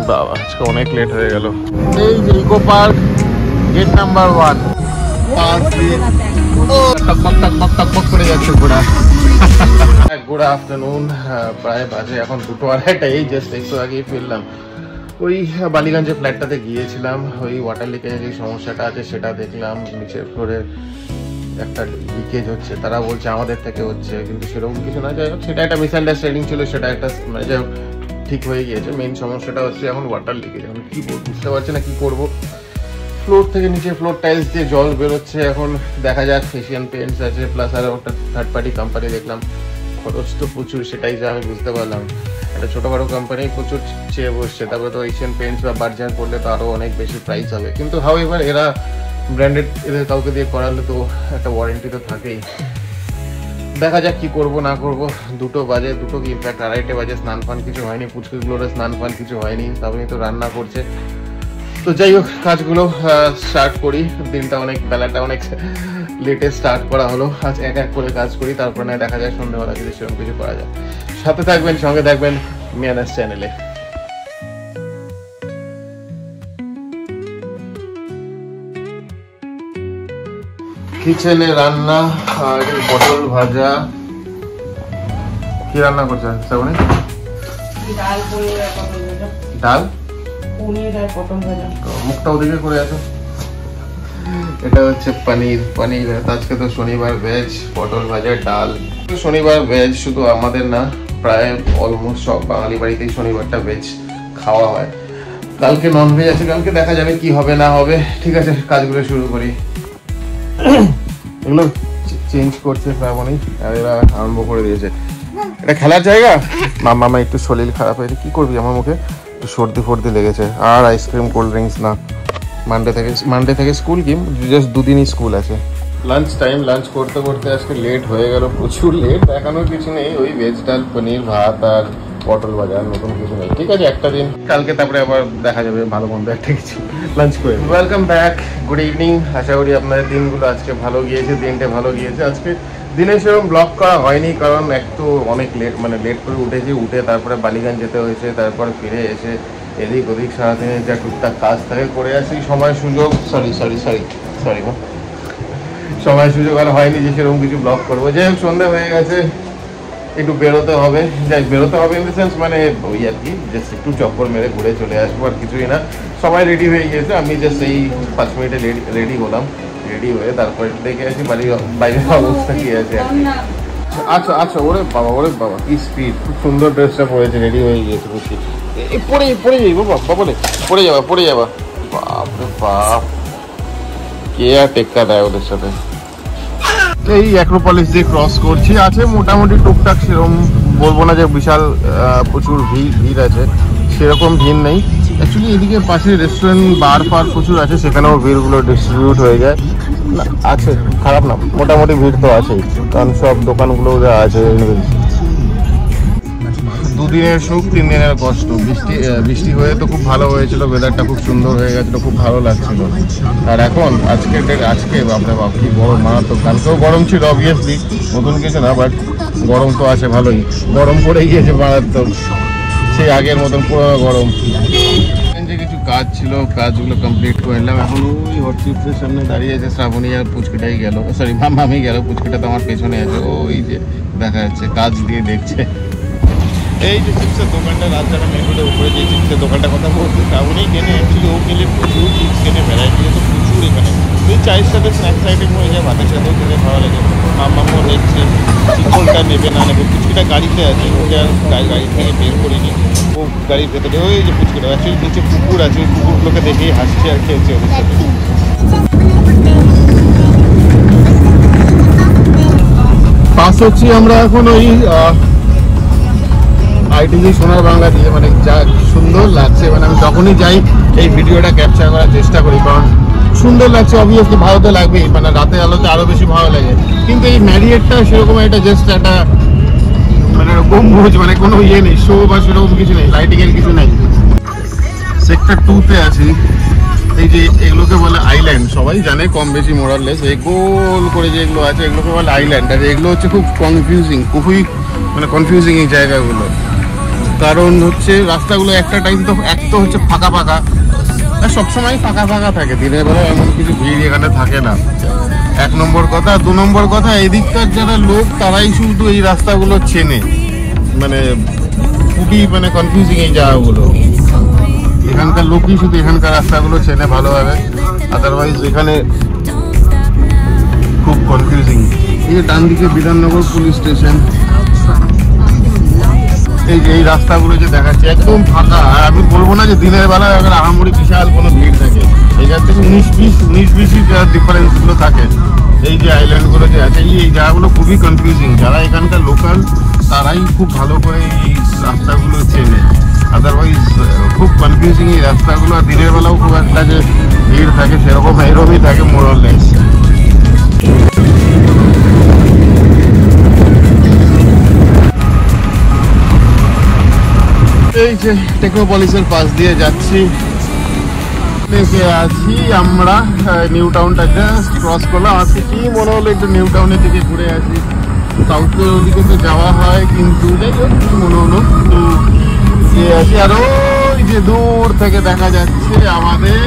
বাবা আজকে অনেক লেট হয়ে গেল। এই যে ইকো পার্ক গেট নাম্বার 1 টকবক করে যাচ্ছে ঘোড়া। গুড আফটারনুন, প্রায় বাজে এখন 2:30। এই জাস্ট একটু আগেই ফিরলাম। ওই বালিগঞ্জের ফ্ল্যাটটাতে গিয়েছিলাম, ওই ওয়াটার লিকের যে সমস্যাটা আছে সেটা দেখলাম। নিচের ফ্লোরে একটা লিকেজ হচ্ছে, তারা বলছে আমাদের থেকে হচ্ছে, কিন্তু সেরকম কিছু না। যাই হোক, সেটা একটা মিসআন্ডারস্ট্যান্ডিং ছিল, সেটা একটা মানে যাই হোক ঠিক হয়ে গিয়েছে। মেইন সমস্যাটা হচ্ছে এখন ওয়াটার লিকেজ। এখন কি বুঝতে পারছি না কি করবো। ফ্লোর থেকে নিচে ফ্লোর টাইলস দিয়ে জল বেরোচ্ছে। এখন দেখা যাক, এশিয়ান পেন্টস আছে, প্লাস আরও একটা থার্ড পার্টি কোম্পানি দেখলাম। খরচ তো প্রচুর, সেটাই যে আমি বুঝতে পারলাম। একটা ছোটোখাটো কোম্পানি প্রচুর চেয়ে বসছে, তারপরে তো এশিয়ান পেন্টস বা বার্জার করলে তো আরও অনেক বেশি প্রাইস হবে। কিন্তু হাউ এভার এরা ব্র্যান্ডেড, এদের কাউকে দিয়ে করালে তো একটা ওয়ারেন্টি তো থাকেই। দেখা যাক কি করব না করব। 2টো বাজে, 2টো কি ইনফ্যাক্ট 2:30 বাজে। স্নান ফান কিছু হয়নি, পুচকুগুলোর স্নান ফান কিছু হয়নি, তবেই তো রান্না করছে। তো যাই হোক, কাজগুলো স্টার্ট করি। দিনটা অনেক, বেলাটা অনেক লেটে স্টার্ট করা হলো। আজ এক এক করে কাজ করি, তারপরে না দেখা যায় সন্ধ্যাবেলা যদি সেরকম কিছু করা যায়। সাথে থাকবেন, সঙ্গে থাকবেন মিয়ানাস চ্যানেলে। কিচেনে রান্না, আর পটল ভাজা। কি রান্না করছে শ্রাবণী? ডাল, পনির আর পটল ভাজা। মুখটা ওদিকে করে আছো। এটা হচ্ছে পনির। আজকে তো শনিবার, ভেজ, পটল ভাজা, ডাল। শনিবার ভেজ শুধু আমাদের না, প্রায় অলমোস্ট সব বাঙালি বাড়িতেই শনিবারটা ভেজ খাওয়া হয়। কালকে ননভেজ আছে, কালকে দেখা যাবে কি হবে না হবে। ঠিক আছে, কাজগুলো শুরু করি। এগুলো চেঞ্জ করছে শ্রাবণী, আর এরা আরম্ভ করে দিয়েছে। এটা খেলার জায়গা। মামা একটু শরীর খারাপ হয়েছে, কি করবি, আমার মুখে একটু সর্দি ফর্দি লেগেছে। আর আইসক্রিম, কোল্ড ড্রিঙ্কস না। মানডে থেকে স্কুল, কি জাস্ট 2 দিনই স্কুল আছে। লাঞ্চ টাইম, লাঞ্চ করতে করতে আজকে লেট হয়ে গেল, প্রচুর লেট। দেখানোর কিছু নেই, ওই ভেজ ডাল, পনির, ভাত আর পটল ভাজা, নতুন কিছু নেই। ঠিক আছে, একটা দিন কালকে, তারপরে আবার দেখা যাবে ভালো মন্দ একটা কিছু লাঞ্চ করে। Welcome back, good evening. আশা করি আপনাদের দিনগুলো আজকে ভালো গিয়েছে, দিনটা ভালো গিয়েছে। আজকে দিনে সেরকম ব্লগ করা হয়নি, কারণ একটু অনেক লেট, মানে লেট করে উঠেছি। উঠে তারপরে বালিগঞ্জ যেতে হয়েছে, তারপরে ফিরে এসে এদিক ওদিক সারাদিনে যা টুকটাক কাজ থাকে করে আসি। সময় সুযোগ সময় সুযোগ আর হয়নি যে সেরকম কিছু ব্লগ করবো। যাই হোক, সন্ধ্যা হয়ে গেছে, একটু বেরোতে হবে। বেরোতে হবে ইন দ্য সেন্স, মানে ওই আর কি, জাস্ট একটু চক্কর মেরে ঘুরে চলে আসবো, আর কিছুই না। সবাই রেডি হয়ে গিয়েছে, আমি জাস্ট এই 5 মিনিটে রেডি হলাম। রেডি হয়ে তারপরে দেখে আসি বাইরের অবস্থা কি আছে। আচ্ছা, ওরে বাবা কি স্পিড! খুব সুন্দর ড্রেসটা পরেছে, রেডি হয়ে গিয়েছে। খুশি পরে যাইবো বাবা, বলে পরে যাবা। বাপরে বাপ, কে আর টেক্কা দেয় ওদের সাথে। এই অ্যাক্রোপলিস দিয়ে ক্রস করছি। আছে মোটামুটি টুকটাক, সেরকম বলবো না যে বিশাল প্রচুর ভিড় আছে, সেরকম ভিড় নেই। অ্যাকচুয়ালি এদিকে পাশে রেস্টুরেন্ট, বার ফার প্রচুর আছে, সেখানেও ভিড়গুলো ডিস্ট্রিবিউট হয়ে যায় না। আছে, খারাপ না, মোটামুটি ভিড় তো আছেই, কারণ সব দোকানগুলো যা আছে। 2 দিনের সুখ 3 দিনের কষ্ট। বৃষ্টি হয়ে তো খুব ভালো হয়েছিল, ওয়েদারটা খুব সুন্দর হয়ে গেছিলো, খুব ভালো লাগছিল। আর এখন আজকে বাপরে বাপ কি গরম, মারাত্মক। কালকেও গরম ছিল, অবভিয়াসলি নতুন কিছু না, বাট গরম তো আছে ভালোই। গরম পড়ে গিয়েছে মারাত্মক, সেই আগের মতন পুরোনো গরম। যে কিছু কাজ ছিল, কাজগুলো কমপ্লিট করে নিলাম। এখন ওই হট চিপসের সামনে দাঁড়িয়ে আছে শ্রাবণী, আর পুচকিটাই গেল, সরি মামি গেল। পুচকিটা তো আমার পেছনে আছে, ওই যে দেখা যাচ্ছে কাজ দিয়ে দেখছে। এই যে চিপসের দোকানটা, রাজধানী মেন রোডের উপরে যে চিপসের দোকানটা কথা বলছি, শ্রাবণী কেনে। অ্যাকচুয়ালি ও কিনলে প্রচুর চিপস কেনে, ভ্যারাইটি তো প্রচুর এখানে। তুই চায়ের সাথে স্ন্যাক্স আইটেম হয়ে যায়, ভাতের সাথেও খেতে ভালো লাগে। মাম্মাও দেখছে চিকনটা নেবে না নেবে। পুচকিটা গাড়িতে আছে, ওকে আর গাড়ি থেকে বের করিনি, ও গাড়ির ভেতরে। ওই যে পুচকিটা, অ্যাকচুয়ালি নিচে কুকুর আছে, ওই কুকুরগুলোকে দেখেই হাসছে আর খেয়েছে ওদের সাথে। পাস হচ্ছি আমরা এখন ওই আইটিজি সোনার বাংলা দিয়ে। মানে যা সুন্দর লাগছে, মানে আমি যখনই যাই এই ভিডিওটা ক্যাপচার করার চেষ্টা করি, কারণ সুন্দর লাগছে। অবভিয়াসলি ভালো তো লাগবেই, মানে রাতে আলোতে আরও বেশি ভালো লাগে। কিন্তু এই ম্যারিয়েটটা সেরকম একটা জাস্ট একটা মানে গম্বুজ, মানে কোনো ইয়ে নেই, শো বা সেরকম কিছু নেই, লাইটিংয়ের কিছু নেই। সেক্টর 2-তে আছি। এই যে এগুলোকে বলে আইল্যান্ড, সবাই জানে কম বেশি মোরাললেস। এই গোল করে যে এগুলো আছে, এগুলোকে বলে আইল্যান্ড। আর এগুলো হচ্ছে খুব কনফিউজিং, খুবই মানে কনফিউজিং এই জায়গাগুলো। কারণ হচ্ছে রাস্তাগুলো একটা টাইম তো এক তো হচ্ছে ফাঁকা ফাঁকা, সবসময় ফাঁকা ফাঁকা থাকে, দিনের বেলা এমন কিছু ভিড় এখানে থাকে না, এক নম্বর কথা। দু নম্বর কথা, এদিককার যারা লোক তারাই শুধু এই রাস্তাগুলো চেনে, মানে খুবই মানে কনফিউজিং এই জায়গাগুলো, এখানকার লোকই শুধু এখানকার রাস্তাগুলো চেনে ভালোভাবে, আদারওয়াইজ এখানে খুব কনফিউজিং। এই যে ডান দিকে বিধাননগর পুলিশ স্টেশন, এই যে এই রাস্তাগুলো যে দেখাচ্ছে একদম ফাঁকা, আর আমি বলবো না যে দিনের বেলা এবার আহামরি বিশাল কোনো ভিড় থাকে, এখান থেকে 19-20 ডিফারেন্সগুলো থাকে। এই যে আইল্যান্ডগুলো যে আছে এই জায়গাগুলো খুবই কনফিউজিং, যারা এখানকার লোকাল তারাই খুব ভালো করে এই রাস্তাগুলো চেনে, আদারওয়াইজ খুব কনফিউজিং এই রাস্তাগুলো। আর দিনের বেলাও খুব একটা যে ভিড় থাকে সেরকম এরকমই থাকে মোরলেস। এই যে টেকনোপলিসের পাশ দিয়ে যাচ্ছি, আছি আমরা নিউ টাউনটা জাস্ট ক্রস করলাম। আজকে কি মনে হলো একটু নিউ টাউনের দিকে ঘুরে আসি, সাউথের ওদিকে তো যাওয়া হয় কিন্তু যাই হোক কি মনে হলো একটু গিয়ে আসি। আর ওই যে দূর থেকে দেখা যাচ্ছে আমাদের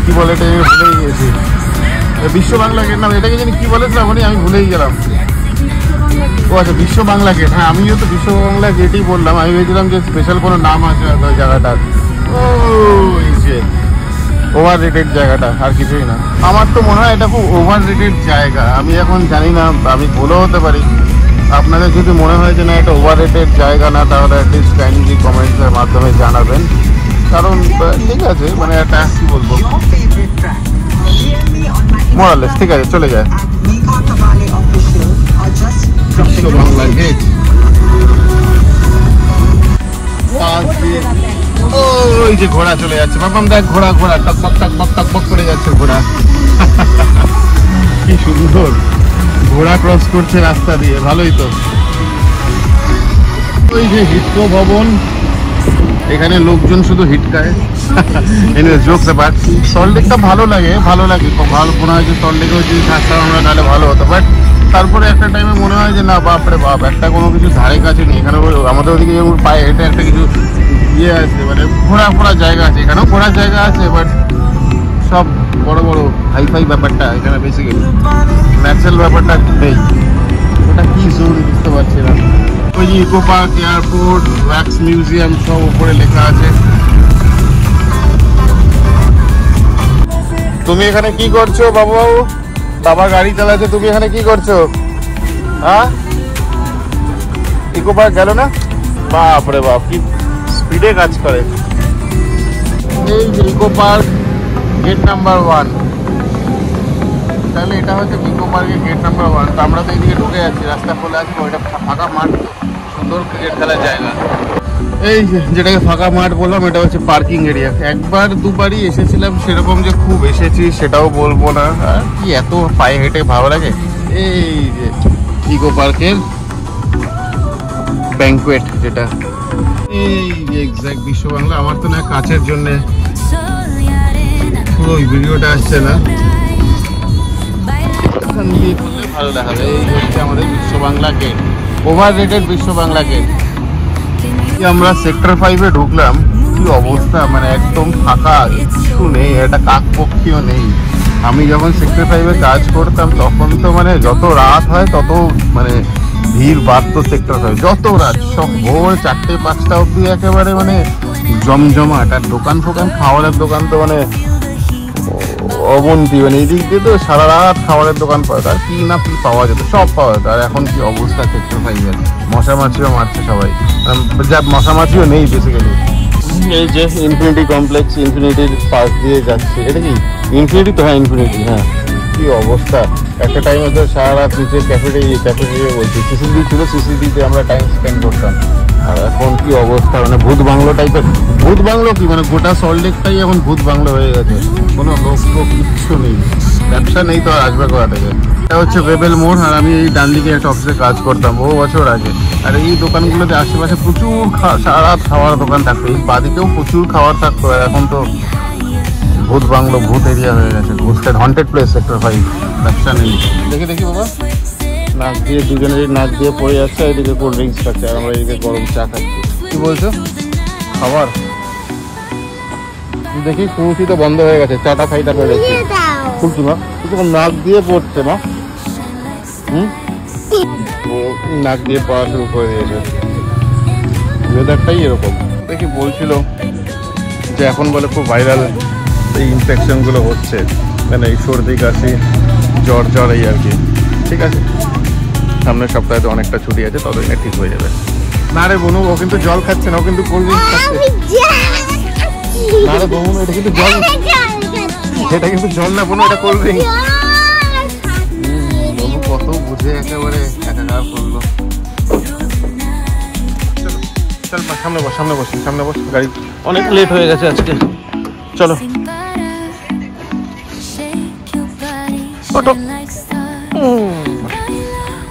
কি বলে এটা ভুলেই গেছি, বিশ্ব বাংলা গেট নাম, এটাকে জানি কি বলেছিলাম আমি ভুলেই গেলাম। ও আচ্ছা বিশ্ব বাংলা গেট, হ্যাঁ আমিও তো বিশ্ব বাংলা গেটই বললাম, আমি ভেবেছিলাম যে স্পেশাল কোনো নাম আছে ওই জায়গাটার। ওই যে ওভার রেটেড জায়গাটা, আর কিছুই না। আমার তো মনে হয় এটা খুব ওভার রেটেড জায়গা, আমি এখন জানি না, আমি ভুলও হতে পারি। আপনাদের যদি মনে হয় যে না এটা ওভার রেটেড জায়গা না, তাহলে অ্যাটলিস্ট কাইন্ডলি কমেন্টসের মাধ্যমে জানাবেন, কারণ ঠিক আছে মানে একটা কি বলবো মোরালেস ঠিক আছে চলে যায়। বাংলা গেট ওই যে ঘোড়া চলে যাচ্ছে, বাবাম দেখ ঘোড়া ঘোড়া টকবক টকবক টকবক করে যাচ্ছে ঘোড়া, কি সুন্দর ঘোড়া ক্রস করছে রাস্তা দিয়ে, ভালোই তো। ওই যে হিটকো ভবন, এখানে লোকজন শুধু হিটকায়, জোকস অ্যাপার্ট। সল্টলেকটা ভালো লাগে খুব ভালো মনে হয় যে সল্টলেকেও যদি থাকতাম আমরা তাহলে ভালো হতো, বাট তারপরে একটা টাইমে মনে হয় যে না বাপরে বাপ একটা কোনো কিছু ধারে কাছে নেই। এখানে আমাদের ওদিকে যেমন পায়ে এটা একটা কিছু ইয়ে আছে, মানে ঘোরার জায়গা আছে, এখানেও ঘোরার জায়গা আছে, বাট সব বড় বড় হাইফাই ব্যাপারটা এখানে বেসিক্যালি ন্যাচারাল ব্যাপারটা নেই। ওটা কি জোন বুঝতে পারছি না। ওই যে eco park, airport, wax museum সব উপরে লেখা আছে। তুমি এখানে কি করছো বাবু? বাবা গাড়ি চালাচ্ছে, তুমি এখানে কি করছো? হ্যাঁ ইকো পার্ক গেল না? বাপরে বাপ কি স্পিডে কাজ করে। এই যে ইকো পার্ক গেট নাম্বার 1, তাহলে এটা হচ্ছে ইকো পার্কের গেট নাম্বার 1। তো আমরা তো এইদিকে ঢুকে যাচ্ছি, রাস্তা খোলা আছে, ওইটা ফাঁকা মাঠ, সুন্দর ক্রিকেট খেলার জায়গা। এই যেটাকে ফাঁকা মাঠ বললাম এটা হচ্ছে পার্কিং এরিয়া। একবার দুবারই এসেছিলাম, সেরকম যে খুব এসেছি সেটাও বলবো না, আর কি এত পায়ে হেঁটে ভালো লাগে। এই যে ইকো পার্কের ব্যাংকুয়েট যেটা, এই যে এক্স্যাক্ট বিশ্ব বাংলা। আমার তো না কাছের জন্য পুরো ভিডিওটা আসছে না, ভালো দেখাবে। এই হচ্ছে আমাদের বিশ্ব বাংলা গেট, ওভার রেটেড বিশ্ব বাংলা গেট। আমরা সেক্টর 5-এ ঢুকলাম, কি অবস্থা, মানে একদম ফাঁকা, কিছু নেই, একটা কাকপক্ষীও নেই। আমি যখন সেক্টর 5-এ কাজ করতাম তখন তো মানে যত রাত হয় তত মানে ভিড় বাড়তো সেক্টর 5, যত রাত সব ভোর 4-5টা অব্দি একেবারে মানে জমজমাট। আর দোকান ফোকান, খাবারের দোকান তো মানে অবন্তি, মানে এই দিক দিয়ে তো সারা রাত খাবারের দোকান পাওয়া যেত, আর কি না কি পাওয়া যেত, সব পাওয়া যেত। আর এখন কি অবস্থা সেক্টর 5-এর, মশামাছিও মারছে সবাই, যা মশামাছিও নেই বেসিক্যালি। এই যে ইনফিনিটি কমপ্লেক্স, ইনফিনিটির পাশ দিয়ে যাচ্ছে, এটা কি ইনফিনিটি তো? হ্যাঁ ইনফিনিটি, হ্যাঁ। কি অবস্থা, একটা টাইমে তো সারা রাত নিচে ক্যাফেটেরিয়া বলছি, সিসিডি ছিল, সিসিডিতে আমরা টাইম স্পেন্ড করতাম। আর এখন কি অবস্থা, মানে ভূত বাংলো টাইপের। ভূত বাংলো কি, মানে গোটা সল্টলেকটাই এখন ভূত বাংলো হয়ে গেছে, কোনো লোক কিচ্ছু নেই, ব্যবসা নেই, তো আসবে কোথা থেকে। এটা হচ্ছে বেবেল মোড়, আর আমি এই ডান দিকে একটা অফিসে কাজ করতাম বহু বছর আগে। আর এই দোকানগুলোতে আশেপাশে প্রচুর সারা রাত খাওয়ার দোকান থাকতো, এই বাদিকেও প্রচুর খাবার থাকতো। আর এখন তো ভূত বাংলো, ভূত এরিয়া হয়ে গেছে, ভূতের হন্টেড প্লেস সেক্টর 5, ব্যবসা নেই। দেখি বাবা, নাক দিয়ে দুজনেরই নাক দিয়ে পড়ে যাচ্ছে, এদিকে কোল্ড ড্রিঙ্কস খাচ্ছে আর আমরা এদিকে গরম চা খাচ্ছি। কি বলছো? খাবার দেখি কুচি তো বন্ধ হয়ে গেছে, চাটা খাই তারপরে দেখছি। খুলছি মা, তখন নাক দিয়ে পড়ছে মা। নাক দিয়ে পড়া শুরু করে দিয়েছে, ওয়েদারটাই এরকম। দেখি বলছিল যে এখন বলে খুব ভাইরাল এই ইনফেকশনগুলো হচ্ছে, মানে এই সর্দি কাশি জ্বর জ্বর এই আর কি। ঠিক আছে, সামনের সপ্তাহে তো অনেকটা ছুটি আছে, ততদিনে ঠিক হয়ে যাবে। না রে বনু, ও কিন্তু জল খাচ্ছে না, ও কিন্তু কোল্ড ড্রিঙ্কস খাচ্ছে। না রে বনু, এটা কিন্তু জল, এটা কিন্তু জল না বনু, এটা কোল্ড ড্রিঙ্কস। বনু কত বুঝে একেবারে একাকার করলো। চল সামনে বস, সামনে বস, সামনে বস, গাড়ি অনেক লেট হয়ে গেছে আজকে। চলো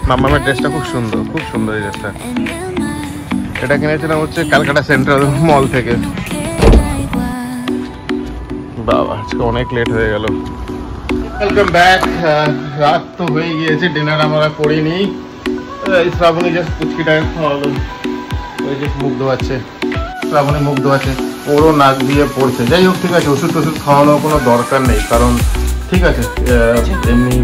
মামামের ড্রেসটা খুব সুন্দর, খুব সুন্দর এই ড্রেসটা। এটা কিনেছিলাম হচ্ছে ক্যালকাটা সেন্ট্রাল মল থেকে। বাবা আজকে অনেক লেট হয়ে গেল। Welcome back. রাত তো হয়ে গিয়েছে, ডিনার আমরা করিনি। শ্রাবণী জাস্ট পুচকিটা খাওয়ালো, ওই যে মুখ ধোয়াচ্ছে, শ্রাবণী মুখ ধোয়াচ্ছে, ওরও নাক দিয়ে পড়ছে। যাই হোক, ঠিক আছে, ওষুধ টষুধ খাওয়ানোর কোনো দরকার নেই, কারণ ঠিক আছে এমনি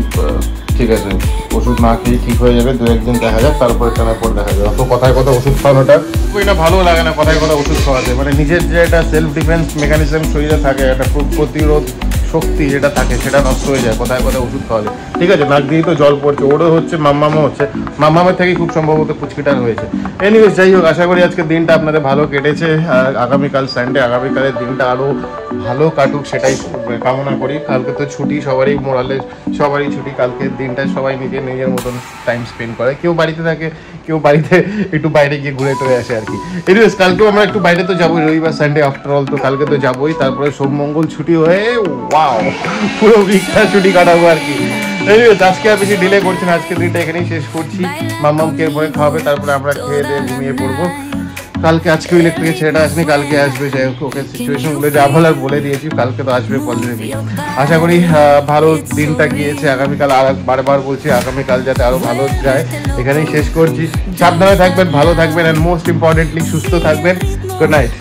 ঠিক আছে, ওষুধ না খেয়ে ঠিক হয়ে যাবে, 2-1 দিন দেখা যাক, তারপরে টানার পর দেখা যাবে। অত কথায় কথা ওষুধ খাওয়ানোটা খুবই না ভালো লাগে না, কথায় কথা ওষুধ খাওয়াতে। মানে নিজের যে একটা সেলফ ডিফেন্স মেকানিজম শরীরে থাকে, একটা প্রতিরোধ শক্তি যেটা থাকে, সেটা নষ্ট হয়ে যায় কথায় কথা ওষুধ খাওয়ালে। ঠিক আছে, নাক দিয়েই তো জল পড়ছে, ওরও হচ্ছে, মাম্মামও হচ্ছে, মাম্মামের থেকেই খুব সম্ভবত পুচকিটার হয়েছে। এনিওয়েজ, যাই হোক, আশা করি আজকের দিনটা আপনাদের ভালো কেটেছে। আর আগামীকাল সানডে, আগামীকালের দিনটা আরও ভালো কাটুক সেটাই কামনা করি। কালকে তো ছুটি সবারই, মোরালে সবারই ছুটি। কালকের দিনটা সবাই নিজের মতন টাইম স্পেন্ড করে, কেউ বাড়িতে থাকে, কেউ বাড়িতে একটু বাইরে গিয়ে ঘুরে টুরে আসে আর কি। এনিওয়েজ, কালকেও আমরা একটু বাইরে তো যাবোই, রবিবার সানডে আফটার অল, তো কালকে তো যাবোই। তারপরে সোম মঙ্গল ছুটি হয়ে ওয়াও পুরো উইকটা ছুটি কাটাবো আর কি। এনিওয়েজ, আজকে আর বেশি ডিলে করছি না, আজকের দিনটা এখানেই শেষ করছি। মাম্মামকে এরপরে খাওয়াবে, তারপরে আমরা খেয়ে দিয়ে ঘুমিয়ে পড়বো। কালকে, আজকে ইলেকট্রিকের ছেলেটা আসেনি, কালকে আসবে। যাই হোক, ওকে সিচুয়েশনগুলো যা বলার বলে দিয়েছি, কালকে তো আসবে পজিটিভলি। আশা করি ভালো দিনটা গিয়েছে। আগামীকাল আর বারবার বলছি, আগামীকাল যাতে আরও ভালো যায়। এখানেই শেষ করছি। সাবধানে থাকবেন, ভালো থাকবেন, অ্যান্ড মোস্ট ইম্পর্টেন্টলি সুস্থ থাকবেন। Good night.